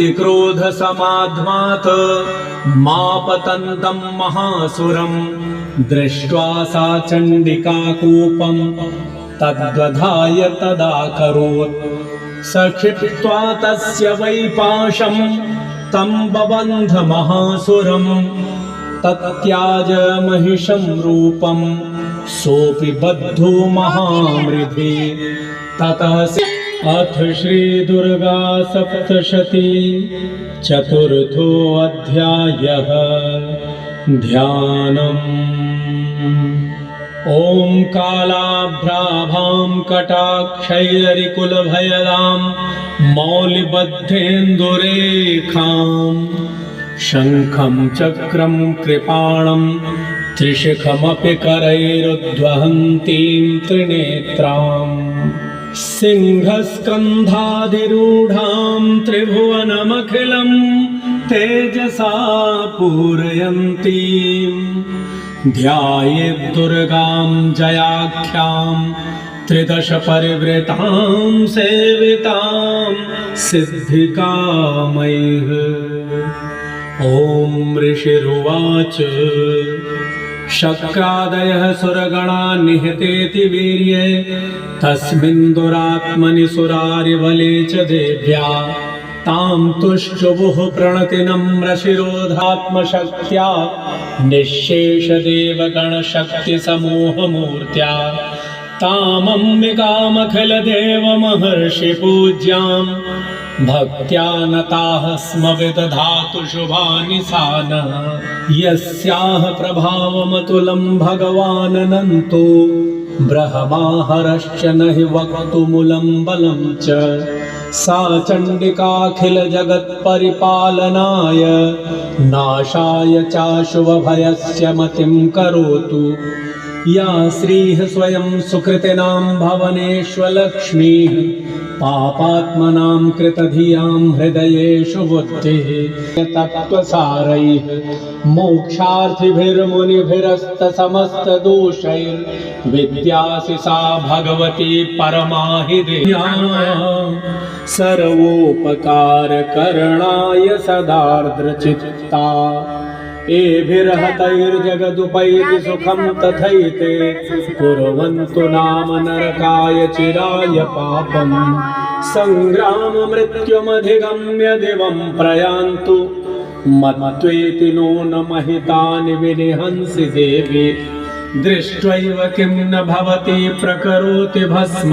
क्रोधसमाध्मात् मापतन्तं महासुरं दृष्ट्वा सा चण्डिका कूपं तद्वधाय तदाकरोत्। सक्षिप्त्वा तस्य वै पाशं तं बबन्ध महासुरं तत्याज महिषं रूपं सोऽपि बद्धो महामृधे। ततः अथ श्री दुर्गा सप्तशती चतुर्थोऽध्यायः। ध्यानम्। ॐ कालाभ्राभां कटाक्षैररिकुलभयदां मौलिबद्धेन्दुरेखां शङ्खं चक्रं कृपाणं त्रिशिखमपि करैरुद्वहन्तीं त्रिनेत्राम् सिंहस्कन्धाधिरूढां त्रिभुवनमखिलं तेजसा पूरयन्तीं ध्यायेद्दुर्गां जयाख्यां त्रिदश परिवृतां सेवितां सिद्धिकामैः। ॐ ऋषिरुवाच शक्रादयः सुरगणा निहतेति वीर्ये तस्मिन् दुरात्मनि सुरारिबले च देव्या तां तुष्टुवुः प्रणतिनम्रशिरोधात्मशक्त्या निःशेषदेवगणशक्तिसमूहमूर्त्या तामम्बिकामखिलदेवमहर्षिपूज्यां भक्त्या नताः स्म विदधातु शुभानि सानः। यस्याः प्रभावमतुलं भगवाननन्तो ब्रह्माहरश्च न हि वक्तुमूलं बलं च सा चण्डिकाखिलजगत्परिपालनाय नाशाय चाशुभभयस्य मतिं करोतु। या श्रीः स्वयं सुकृतिनां भवनेष्वलक्ष्मीः पापात्मनां कृतधियां हृदयेषु बुद्धिः तत्त्वसारैः मोक्षार्थिभिर्मुनिभिरस्तसमस्तदोषैर्विद्यासि सा भगवती परमा हि देया सर्वोपकारकरणाय सदार्द्रचित्ता। एभिर्हतैर्जगदुपैति सुखं तथैते कुर्वन्तु नाम नरकाय चिराय पापम् सङ्ग्राममृत्युमधिगम्य दिवं प्रयान्तु मत्वेति नो न महितानि विनिहंसि देवी दृष्ट्वैव किं न भवति प्रकरोति भस्म।